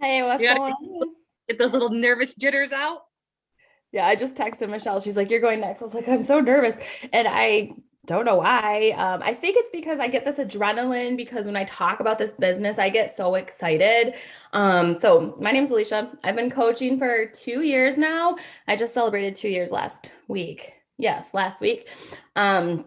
Hey, what's You gotta going on? get those little nervous jitters out. Yeah, I just texted Michelle. She's like, "You're going next." I was like, "I'm so nervous," and I don't know why. I think it's because I get this adrenaline because when I talk about this business, I get so excited. So my name's Alicia. I've been coaching for 2 years now. I just celebrated 2 years last week. Yes, last week. Um,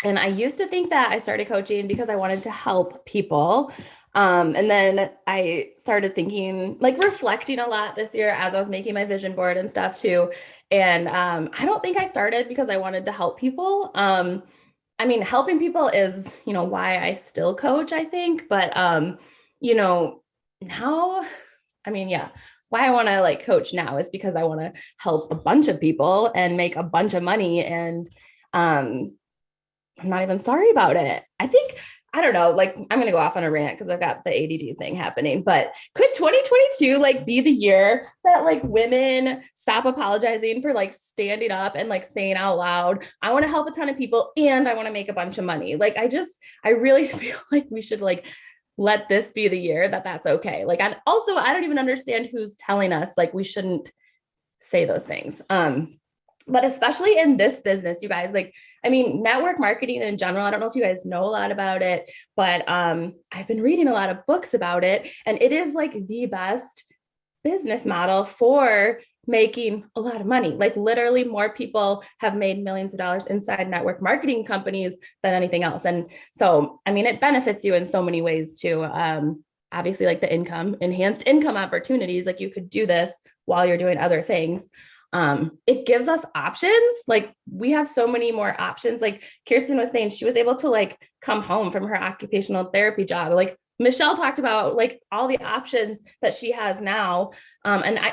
And I used to think that I started coaching because I wanted to help people. And then I started thinking, like reflecting a lot this year as I was making my vision board and stuff too. And I don't think I started because I wanted to help people. I mean, helping people is, why I still coach, I think. But, you know, now, I mean, yeah, why I want to like coach now is because I want to help a bunch of people and make a bunch of money. And, um, I'm not even sorry about it. I think, I don't know, like I'm going to go off on a rant because I've got the ADD thing happening, but could 2022 like be the year that like women stop apologizing for like standing up and like saying out loud, I want to help a ton of people and I want to make a bunch of money. Like I really feel like we should like let this be the year that that's okay. Like, and also I don't even understand who's telling us like we shouldn't say those things. But especially in this business, you guys, like, I mean, network marketing in general, I don't know if you guys know a lot about it, but I've been reading a lot of books about it, and it is like the best business model for making a lot of money. Like literally more people have made millions of dollars inside network marketing companies than anything else. And so, I mean, it benefits you in so many ways too. Obviously like the enhanced income opportunities, like you could do this while you're doing other things. It gives us options. Like we have so many more options. Like Kirsten was saying, she was able to like come home from her occupational therapy job. Like Michelle talked about like all the options that she has now.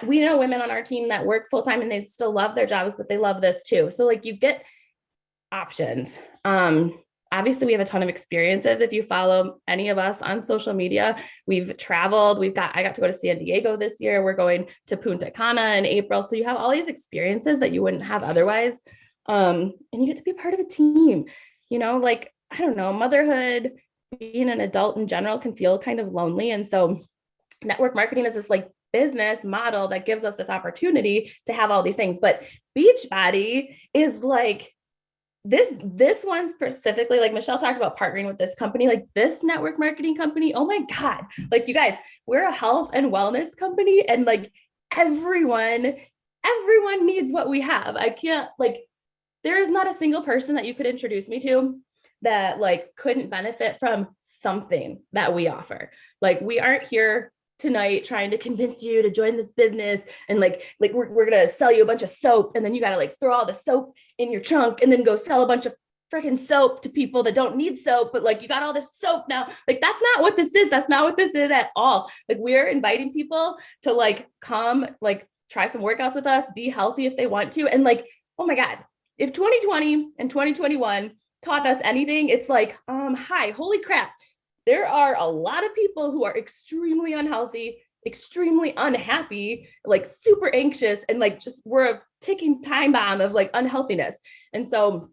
We know women on our team that work full time and they still love their jobs, but they love this too. So like you get options. Obviously, we have a ton of experiences. If you follow any of us on social media, we've traveled. I got to go to San Diego this year. We're going to Punta Cana in April. So you have all these experiences that you wouldn't have otherwise. And you get to be part of a team. Like, I don't know, motherhood, being an adult in general can feel kind of lonely. And so network marketing is this like business model that gives us this opportunity to have all these things. But Beachbody is like this one specifically, like Michelle talked about partnering with this company, like this network marketing company. Oh my God. Like you guys, we're a health and wellness company and like everyone needs what we have. I can't like there is not a single person that you could introduce me to that like couldn't benefit from something that we offer. Like we aren't here tonight trying to convince you to join this business and like we're gonna sell you a bunch of soap and then you gotta like throw all the soap in your trunk and then go sell a bunch of freaking soap to people that don't need soap, but like you got all this soap now. Like that's not what this is. That's not what this is at all. Like we're inviting people to like come like try some workouts with us, be healthy if they want to, and like oh my God, if 2020 and 2021 taught us anything, it's like, hi, holy crap. There are a lot of people who are extremely unhealthy, extremely unhappy, like super anxious, and like just we're a ticking time bomb of like unhealthiness. And so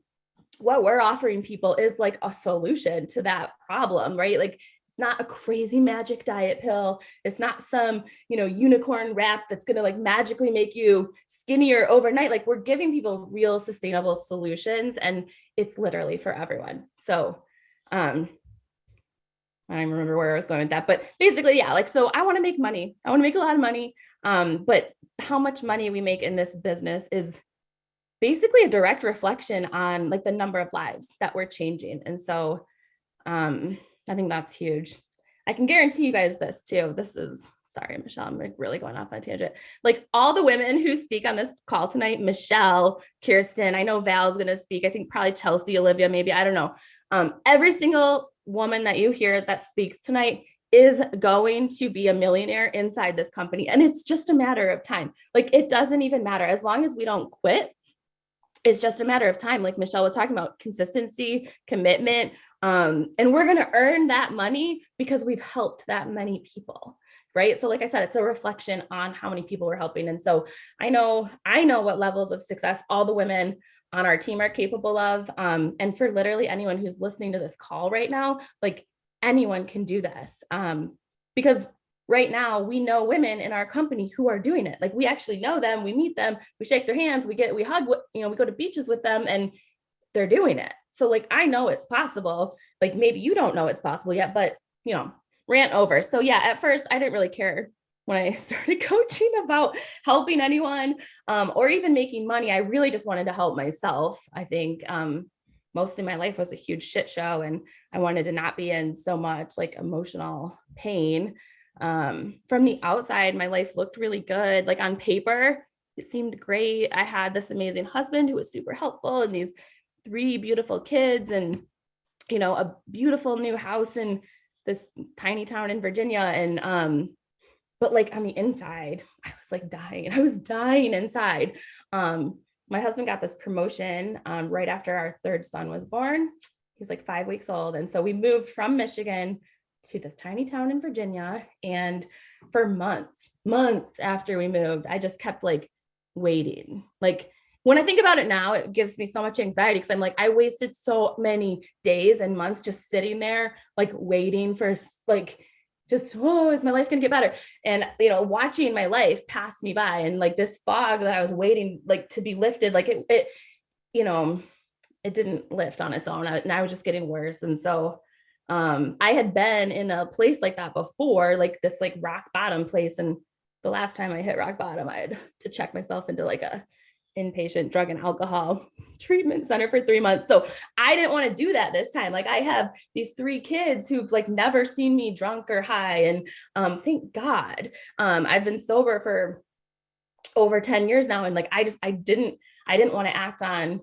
what we're offering people is like a solution to that problem, right? Like it's not a crazy magic diet pill. It's not some, unicorn wrap that's going to like magically make you skinnier overnight. Like we're giving people real sustainable solutions and it's literally for everyone. So, um, I don't remember where I was going with that, but basically, yeah, like, so I want to make money. I want to make a lot of money. But how much money we make in this business is basically a direct reflection on like the number of lives that we're changing. And so I think that's huge. I can guarantee you guys this too. This is sorry, Michelle, I'm like really going off on a tangent. Like all the women who speak on this call tonight, Michelle, Kirsten, I know Val's gonna speak. I think probably Chelsea, Olivia, maybe, I don't know. Every single woman that you hear that speaks tonight is going to be a millionaire inside this company. And it's just a matter of time. Like it doesn't even matter as long as we don't quit, it's just a matter of time. Like Michelle was talking about consistency, commitment. And we're going to earn that money because we've helped that many people. Right. So, like I said, it's a reflection on how many people we're helping. And so I know what levels of success all the women on our team are capable of. And for literally anyone who's listening to this call right now, like anyone can do this. Because right now we know women in our company who are doing it. Like we actually know them, we meet them, we shake their hands, we hug, we go to beaches with them and they're doing it. So like, I know it's possible. Like maybe you don't know it's possible yet, but rant over. So yeah, at first I didn't really care when I started coaching about helping anyone or even making money. I really just wanted to help myself. I think mostly my life was a huge shit show and I wanted to not be in so much like emotional pain. From the outside, my life looked really good. Like on paper, it seemed great. I had this amazing husband who was super helpful and these 3 beautiful kids and, a beautiful new house in this tiny town in Virginia. And, but like on the inside, I was like dying. I was dying inside. My husband got this promotion right after our 3rd son was born. He's like 5 weeks old. And so we moved from Michigan to this tiny town in Virginia. And for months after we moved, I just kept like waiting. Like when I think about it now, it gives me so much anxiety because I'm like, I wasted so many days and months just sitting there, like waiting for like, just, oh, is my life going to get better? And, watching my life pass me by and like this fog that I was waiting like to be lifted, like it didn't lift on its own. And I was just getting worse. And so I had been in a place like that before, like this like rock bottom place. And the last time I hit rock bottom, I had to check myself into like a inpatient drug and alcohol treatment center for 3 months. So I didn't want to do that this time. Like I have these 3 kids who've like never seen me drunk or high. And thank God, I've been sober for over 10 years now. And like, I didn't want to act on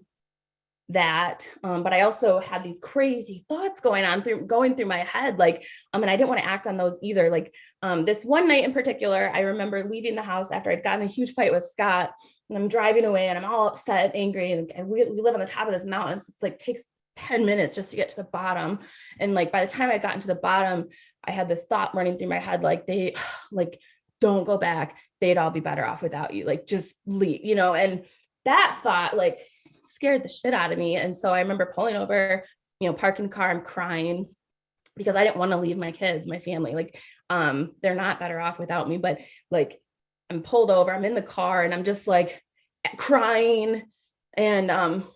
that. But I also had these crazy thoughts going through my head. Like, and I didn't want to act on those either. Like, this one night in particular, I remember leaving the house after I'd gotten a huge fight with Scott and I'm driving away and I'm all upset and angry. And we live on the top of this mountain. So it's like, takes 10 minutes just to get to the bottom. And like, by the time I got to the bottom, I had this thought running through my head, like don't go back. They'd all be better off without you. Like, just leave, and that thought like scared the shit out of me. And so I remember pulling over, parking the car, I'm crying because I didn't want to leave my kids, my family. Like, they're not better off without me, but like, I'm pulled over, I'm in the car and I'm just like crying. And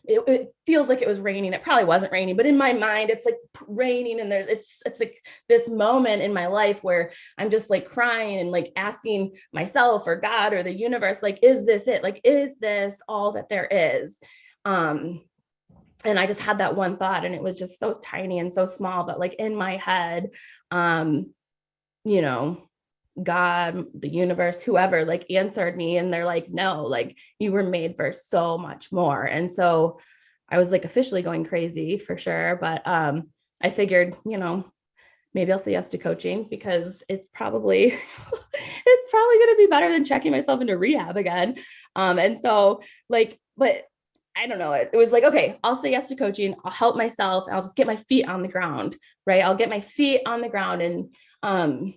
it feels like it was raining. It probably wasn't raining, but in my mind, it's like raining. And it's like this moment in my life where I'm just like crying and like asking myself or God or the universe, like, is this it? Like, is this all that there is? And I just had that one thought and it was just so tiny and so small, but like in my head, God, the universe, whoever like answered me and they're like, no, like you were made for so much more. And so I was like officially going crazy for sure. But I figured, maybe I'll say yes to coaching because it's probably going to be better than checking myself into rehab again. And so like, but I don't know. It was like, okay, I'll say yes to coaching. I'll help myself. I'll just get my feet on the ground, right? I'll get my feet on the ground. And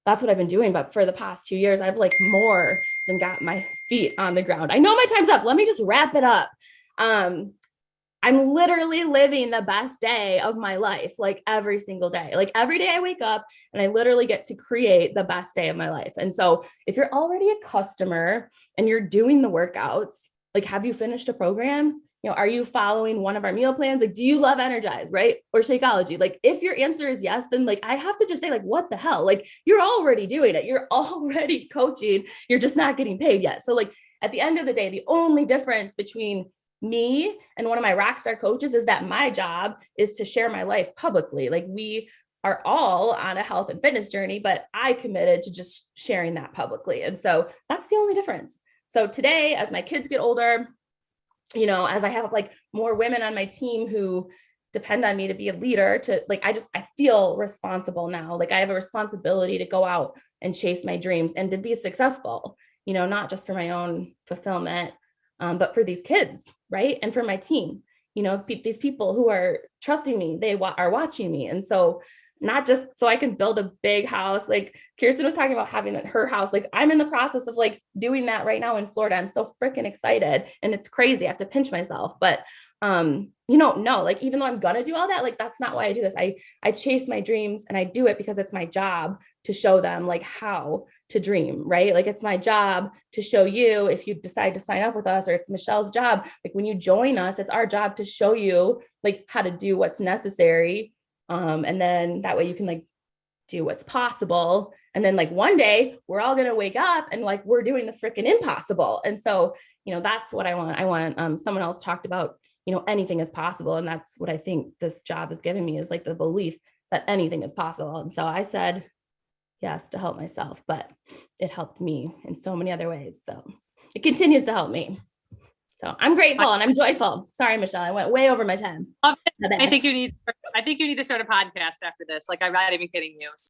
that's what I've been doing. But for the past 2 years, I've like more than got my feet on the ground. I know my time's up. Let me just wrap it up. I'm literally living the best day of my life, like every single day. Like every day I wake up and I literally get to create the best day of my life. And so if you're already a customer and you're doing the workouts, like, have you finished a program? Are you following one of our meal plans? Like, do you love Energize, right? Or Shakeology? Like, if your answer is yes, then like, I have to just say like, what the hell? Like, you're already doing it. You're already coaching. You're just not getting paid yet. So like, at the end of the day, the only difference between me and one of my rock star coaches is that my job is to share my life publicly. Like, we are all on a health and fitness journey, but I committed to just sharing that publicly. And so that's the only difference. So today, as my kids get older, as I have like more women on my team who depend on me to be a leader, to like, I feel responsible now. Like I have a responsibility to go out and chase my dreams and to be successful, not just for my own fulfillment, but for these kids, right? And for my team, these people who are trusting me, they are watching me. And so not just so I can build a big house. Like Kirsten was talking about having her house. Like I'm in the process of like doing that right now in Florida. I'm so freaking excited and it's crazy. I have to pinch myself, but no, like, even though I'm going to do all that, like, that's not why I do this. I chase my dreams and I do it because it's my job, to show them like how to dream, right? Like it's my job to show you if you decide to sign up with us, or it's Michelle's job. Like when you join us, it's our job to show you like how to do what's necessary. And then that way you can like do what's possible. And then like one day we're all going to wake up and like we're doing the freaking impossible. And so, that's what I want. Someone else talked about, anything is possible. And that's what I think this job is giving me, is like the belief that anything is possible. And so I said yes to help myself, but it helped me in so many other ways. So it continues to help me. So I'm grateful and I'm joyful. Sorry, Michelle, I went way over my time. I think you need to start a podcast after this. Like, I'm not even kidding you.